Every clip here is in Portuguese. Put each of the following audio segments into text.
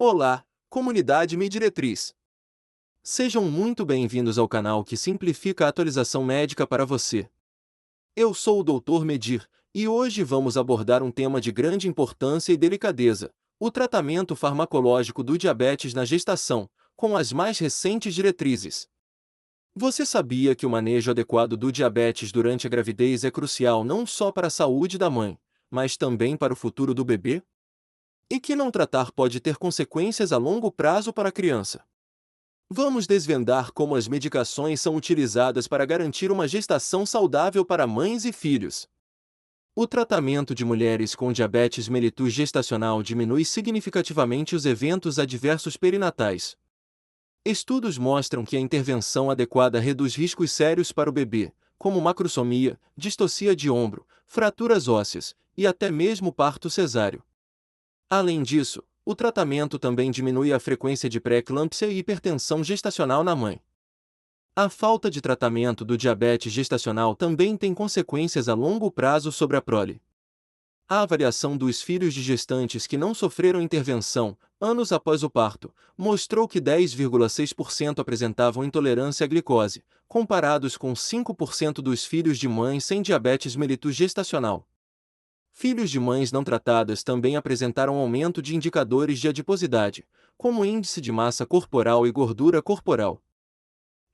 Olá, comunidade Mediretriz. Sejam muito bem-vindos ao canal que simplifica a atualização médica para você. Eu sou o Dr. Medir, e hoje vamos abordar um tema de grande importância e delicadeza: o tratamento farmacológico do diabetes na gestação, com as mais recentes diretrizes. Você sabia que o manejo adequado do diabetes durante a gravidez é crucial não só para a saúde da mãe, mas também para o futuro do bebê? E que não tratar pode ter consequências a longo prazo para a criança? Vamos desvendar como as medicações são utilizadas para garantir uma gestação saudável para mães e filhos. O tratamento de mulheres com diabetes mellitus gestacional diminui significativamente os eventos adversos perinatais. Estudos mostram que a intervenção adequada reduz riscos sérios para o bebê, como macrosomia, distocia de ombro, fraturas ósseas e até mesmo parto cesáreo. Além disso, o tratamento também diminui a frequência de pré-eclâmpsia e hipertensão gestacional na mãe. A falta de tratamento do diabetes gestacional também tem consequências a longo prazo sobre a prole. A avaliação dos filhos de gestantes que não sofreram intervenção, anos após o parto, mostrou que 10,6% apresentavam intolerância à glicose, comparados com 5% dos filhos de mães sem diabetes mellitus gestacional. Filhos de mães não tratadas também apresentaram aumento de indicadores de adiposidade, como índice de massa corporal e gordura corporal.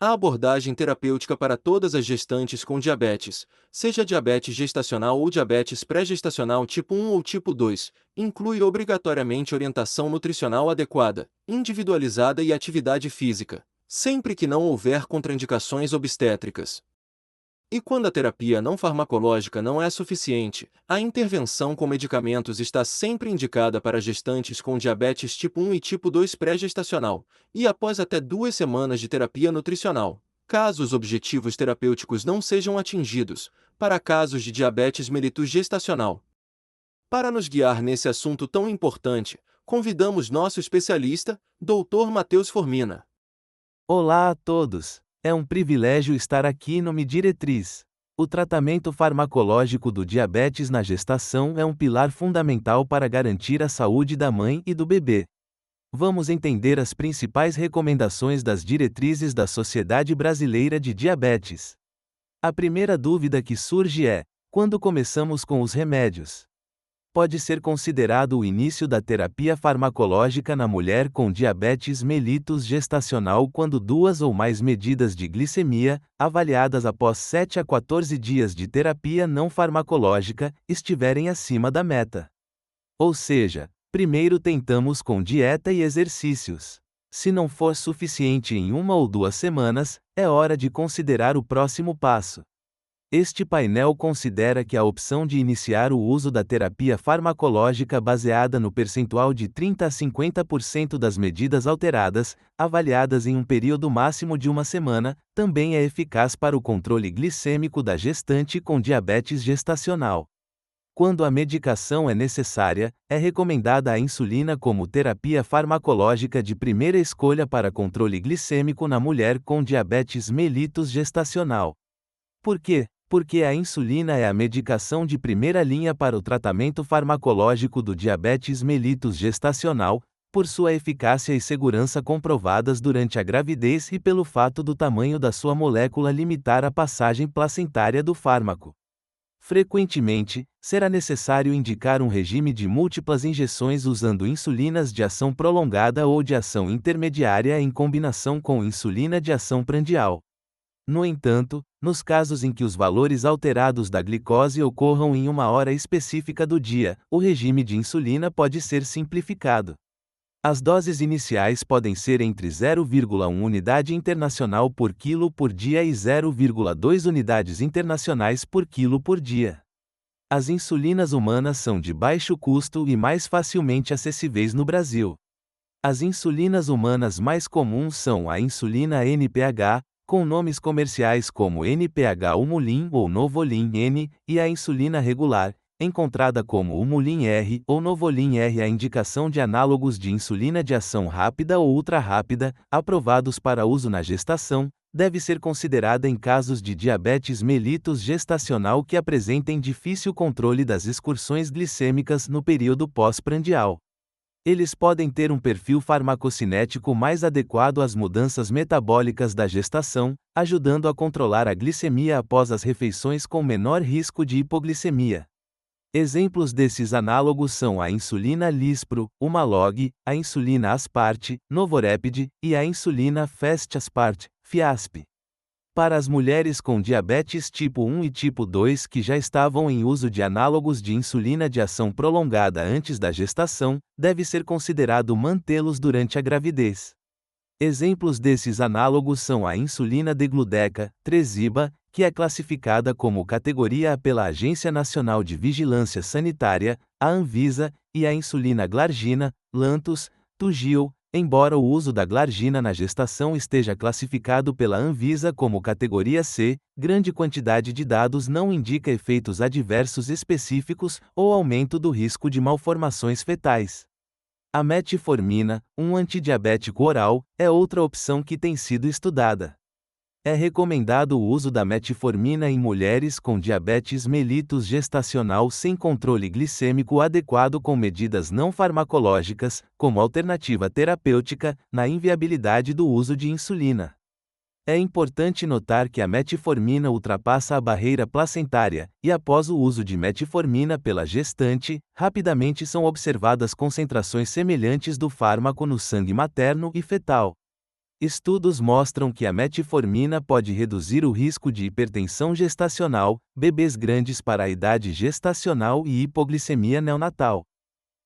A abordagem terapêutica para todas as gestantes com diabetes, seja diabetes gestacional ou diabetes pré-gestacional tipo 1 ou tipo 2, inclui obrigatoriamente orientação nutricional adequada, individualizada e atividade física, sempre que não houver contraindicações obstétricas. E quando a terapia não farmacológica não é suficiente, a intervenção com medicamentos está sempre indicada para gestantes com diabetes tipo 1 e tipo 2 pré-gestacional, e após até 2 semanas de terapia nutricional, caso os objetivos terapêuticos não sejam atingidos, para casos de diabetes mellitus gestacional. Para nos guiar nesse assunto tão importante, convidamos nosso especialista, Dr. Matheus Formina. Olá a todos! É um privilégio estar aqui no Mediretriz. O tratamento farmacológico do diabetes na gestação é um pilar fundamental para garantir a saúde da mãe e do bebê. Vamos entender as principais recomendações das diretrizes da Sociedade Brasileira de Diabetes. A primeira dúvida que surge é: quando começamos com os remédios? Pode ser considerado o início da terapia farmacológica na mulher com diabetes mellitus gestacional quando 2 ou mais medidas de glicemia, avaliadas após 7 a 14 dias de terapia não farmacológica, estiverem acima da meta. Ou seja, primeiro tentamos com dieta e exercícios. Se não for suficiente em 1 ou 2 semanas, é hora de considerar o próximo passo. Este painel considera que a opção de iniciar o uso da terapia farmacológica baseada no percentual de 30 a 50% das medidas alteradas, avaliadas em um período máximo de 1 semana, também é eficaz para o controle glicêmico da gestante com diabetes gestacional. Quando a medicação é necessária, é recomendada a insulina como terapia farmacológica de primeira escolha para controle glicêmico na mulher com diabetes mellitus gestacional. Por quê? Porque a insulina é a medicação de primeira linha para o tratamento farmacológico do diabetes mellitus gestacional, por sua eficácia e segurança comprovadas durante a gravidez e pelo fato do tamanho da sua molécula limitar a passagem placentária do fármaco. Frequentemente, será necessário indicar um regime de múltiplas injeções usando insulinas de ação prolongada ou de ação intermediária em combinação com insulina de ação prandial. No entanto, nos casos em que os valores alterados da glicose ocorram em uma hora específica do dia, o regime de insulina pode ser simplificado. As doses iniciais podem ser entre 0,1 unidade internacional por quilo por dia e 0,2 unidades internacionais por quilo por dia. As insulinas humanas são de baixo custo e mais facilmente acessíveis no Brasil. As insulinas humanas mais comuns são a insulina NPH, com nomes comerciais como NPH Humulin ou Novolin N, e a insulina regular, encontrada como Humulin R ou Novolin R. A indicação de análogos de insulina de ação rápida ou ultra-rápida, aprovados para uso na gestação, deve ser considerada em casos de diabetes mellitus gestacional que apresentem difícil controle das excursões glicêmicas no período pós-prandial. Eles podem ter um perfil farmacocinético mais adequado às mudanças metabólicas da gestação, ajudando a controlar a glicemia após as refeições com menor risco de hipoglicemia. Exemplos desses análogos são a insulina Lispro, Humalog, a insulina Asparte, Novorepid, e a insulina Fast Aspart, Fiasp. Para as mulheres com diabetes tipo 1 e tipo 2 que já estavam em uso de análogos de insulina de ação prolongada antes da gestação, deve ser considerado mantê-los durante a gravidez. Exemplos desses análogos são a insulina Degludeca, Tresiba, que é classificada como categoria A pela Agência Nacional de Vigilância Sanitária, a Anvisa, e a insulina Glargina, Lantus, Tugil, embora o uso da glargina na gestação esteja classificado pela Anvisa como categoria C, grande quantidade de dados não indica efeitos adversos específicos ou aumento do risco de malformações fetais. A metformina, um antidiabético oral, é outra opção que tem sido estudada. É recomendado o uso da metformina em mulheres com diabetes mellitus gestacional sem controle glicêmico adequado com medidas não farmacológicas, como alternativa terapêutica, na inviabilidade do uso de insulina. É importante notar que a metformina ultrapassa a barreira placentária, e após o uso de metformina pela gestante, rapidamente são observadas concentrações semelhantes do fármaco no sangue materno e fetal. Estudos mostram que a metformina pode reduzir o risco de hipertensão gestacional, bebês grandes para a idade gestacional e hipoglicemia neonatal.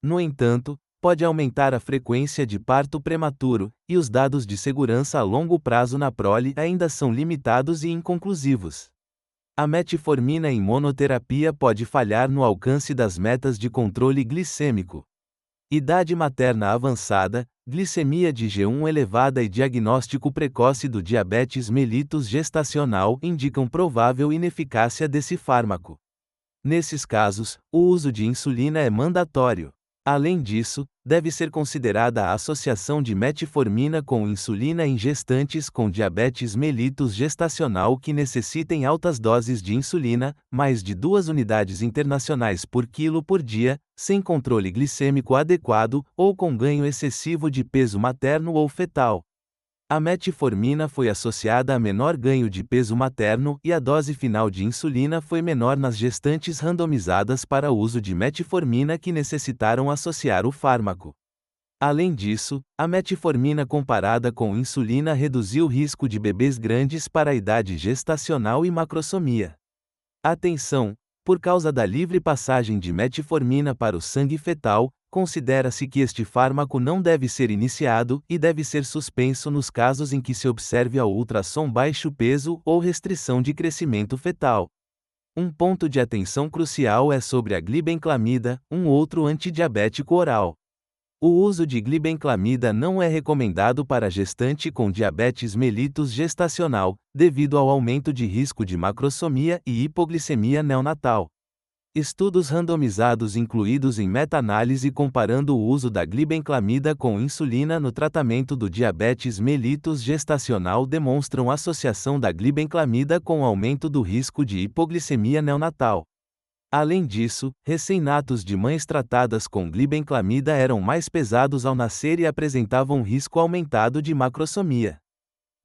No entanto, pode aumentar a frequência de parto prematuro, e os dados de segurança a longo prazo na prole ainda são limitados e inconclusivos. A metformina em monoterapia pode falhar no alcance das metas de controle glicêmico. Idade materna avançada, glicemia de G1 elevada e diagnóstico precoce do diabetes mellitus gestacional indicam provável ineficácia desse fármaco. Nesses casos, o uso de insulina é mandatório. Além disso, deve ser considerada a associação de metformina com insulina em gestantes com diabetes mellitus gestacional que necessitem altas doses de insulina, mais de 2 unidades internacionais por quilo por dia, sem controle glicêmico adequado ou com ganho excessivo de peso materno ou fetal. A metformina foi associada a menor ganho de peso materno e a dose final de insulina foi menor nas gestantes randomizadas para o uso de metformina que necessitaram associar o fármaco. Além disso, a metformina comparada com insulina reduziu o risco de bebês grandes para a idade gestacional e macrosomia. Atenção! Por causa da livre passagem de metformina para o sangue fetal, considera-se que este fármaco não deve ser iniciado e deve ser suspenso nos casos em que se observe ao ultrassom baixo peso ou restrição de crescimento fetal. Um ponto de atenção crucial é sobre a glibenclamida, um outro antidiabético oral. O uso de glibenclamida não é recomendado para gestante com diabetes mellitus gestacional, devido ao aumento de risco de macrosomia e hipoglicemia neonatal. Estudos randomizados incluídos em meta-análise comparando o uso da glibenclamida com insulina no tratamento do diabetes mellitus gestacional demonstram associação da glibenclamida com aumento do risco de hipoglicemia neonatal. Além disso, recém-natos de mães tratadas com glibenclamida eram mais pesados ao nascer e apresentavam risco aumentado de macrosomia.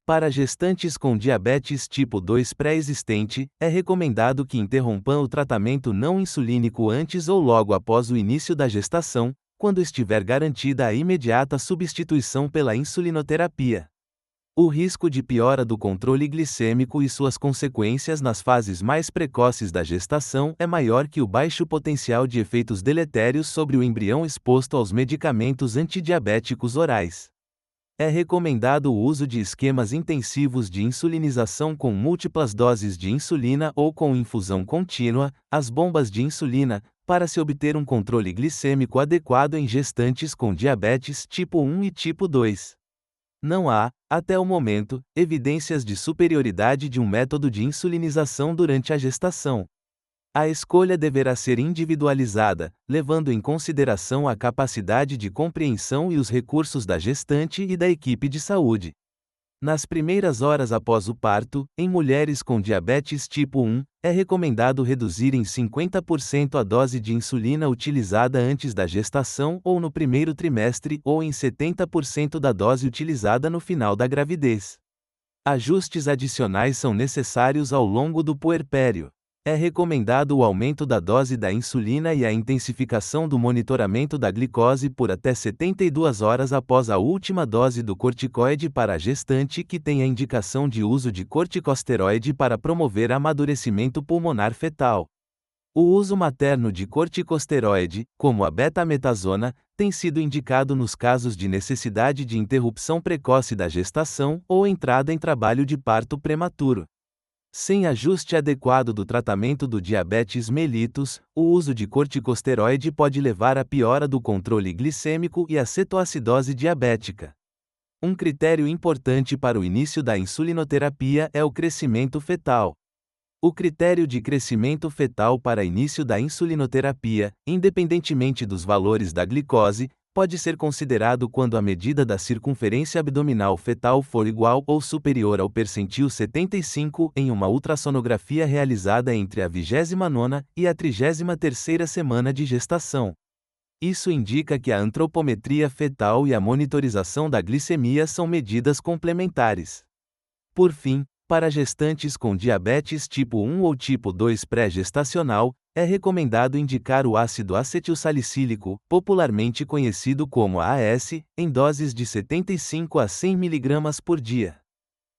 Para gestantes com diabetes tipo 2 pré-existente, é recomendado que interrompam o tratamento não insulínico antes ou logo após o início da gestação, quando estiver garantida a imediata substituição pela insulinoterapia. O risco de piora do controle glicêmico e suas consequências nas fases mais precoces da gestação é maior que o baixo potencial de efeitos deletérios sobre o embrião exposto aos medicamentos antidiabéticos orais. É recomendado o uso de esquemas intensivos de insulinização com múltiplas doses de insulina ou com infusão contínua, as bombas de insulina, para se obter um controle glicêmico adequado em gestantes com diabetes tipo 1 e tipo 2. Não há, até o momento, evidências de superioridade de um método de insulinização durante a gestação. A escolha deverá ser individualizada, levando em consideração a capacidade de compreensão e os recursos da gestante e da equipe de saúde. Nas primeiras horas após o parto, em mulheres com diabetes tipo 1, é recomendado reduzir em 50% a dose de insulina utilizada antes da gestação ou no primeiro trimestre ou em 70% da dose utilizada no final da gravidez. Ajustes adicionais são necessários ao longo do puerpério. É recomendado o aumento da dose da insulina e a intensificação do monitoramento da glicose por até 72 horas após a última dose do corticoide para a gestante que tem a indicação de uso de corticosteroide para promover amadurecimento pulmonar fetal. O uso materno de corticosteroide, como a betametasona, tem sido indicado nos casos de necessidade de interrupção precoce da gestação ou entrada em trabalho de parto prematuro. Sem ajuste adequado do tratamento do diabetes mellitus, o uso de corticosteroide pode levar à piora do controle glicêmico e à cetoacidose diabética. Um critério importante para o início da insulinoterapia é o crescimento fetal. O critério de crescimento fetal para início da insulinoterapia, independentemente dos valores da glicose, pode ser considerado quando a medida da circunferência abdominal fetal for igual ou superior ao percentil 75 em uma ultrassonografia realizada entre a 29ª e a 33ª semana de gestação. Isso indica que a antropometria fetal e a monitorização da glicemia são medidas complementares. Por fim, para gestantes com diabetes tipo 1 ou tipo 2 pré-gestacional, é recomendado indicar o ácido acetilsalicílico, popularmente conhecido como AS, em doses de 75 a 100 mg por dia.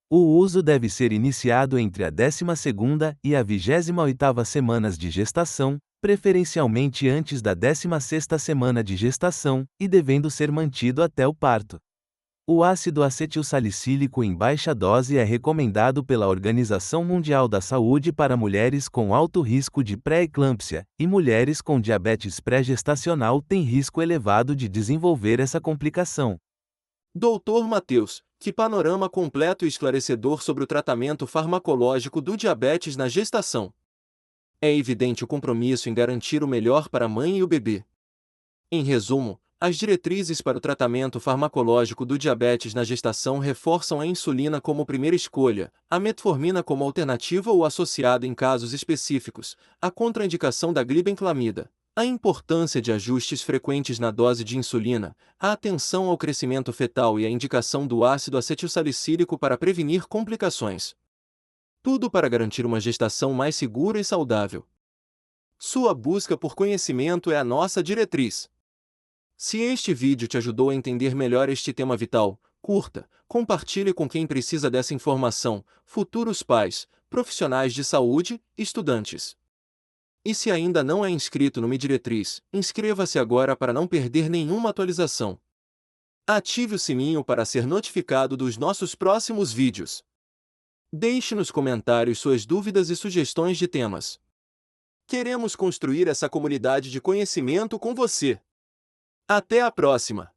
O uso deve ser iniciado entre a 12ª e a 28ª semanas de gestação, preferencialmente antes da 16ª semana de gestação, e devendo ser mantido até o parto. O ácido acetilsalicílico em baixa dose é recomendado pela Organização Mundial da Saúde para mulheres com alto risco de pré-eclâmpsia, e mulheres com diabetes pré-gestacional têm risco elevado de desenvolver essa complicação. Dr. Matheus, que panorama completo e esclarecedor sobre o tratamento farmacológico do diabetes na gestação. É evidente o compromisso em garantir o melhor para a mãe e o bebê. Em resumo, as diretrizes para o tratamento farmacológico do diabetes na gestação reforçam a insulina como primeira escolha, a metformina como alternativa ou associada em casos específicos, a contraindicação da glibenclamida, a importância de ajustes frequentes na dose de insulina, a atenção ao crescimento fetal e a indicação do ácido acetilsalicílico para prevenir complicações. Tudo para garantir uma gestação mais segura e saudável. Sua busca por conhecimento é a nossa diretriz. Se este vídeo te ajudou a entender melhor este tema vital, curta, compartilhe com quem precisa dessa informação, futuros pais, profissionais de saúde, estudantes. E se ainda não é inscrito no MeDiretriz, inscreva-se agora para não perder nenhuma atualização. Ative o sininho para ser notificado dos nossos próximos vídeos. Deixe nos comentários suas dúvidas e sugestões de temas. Queremos construir essa comunidade de conhecimento com você. Até a próxima!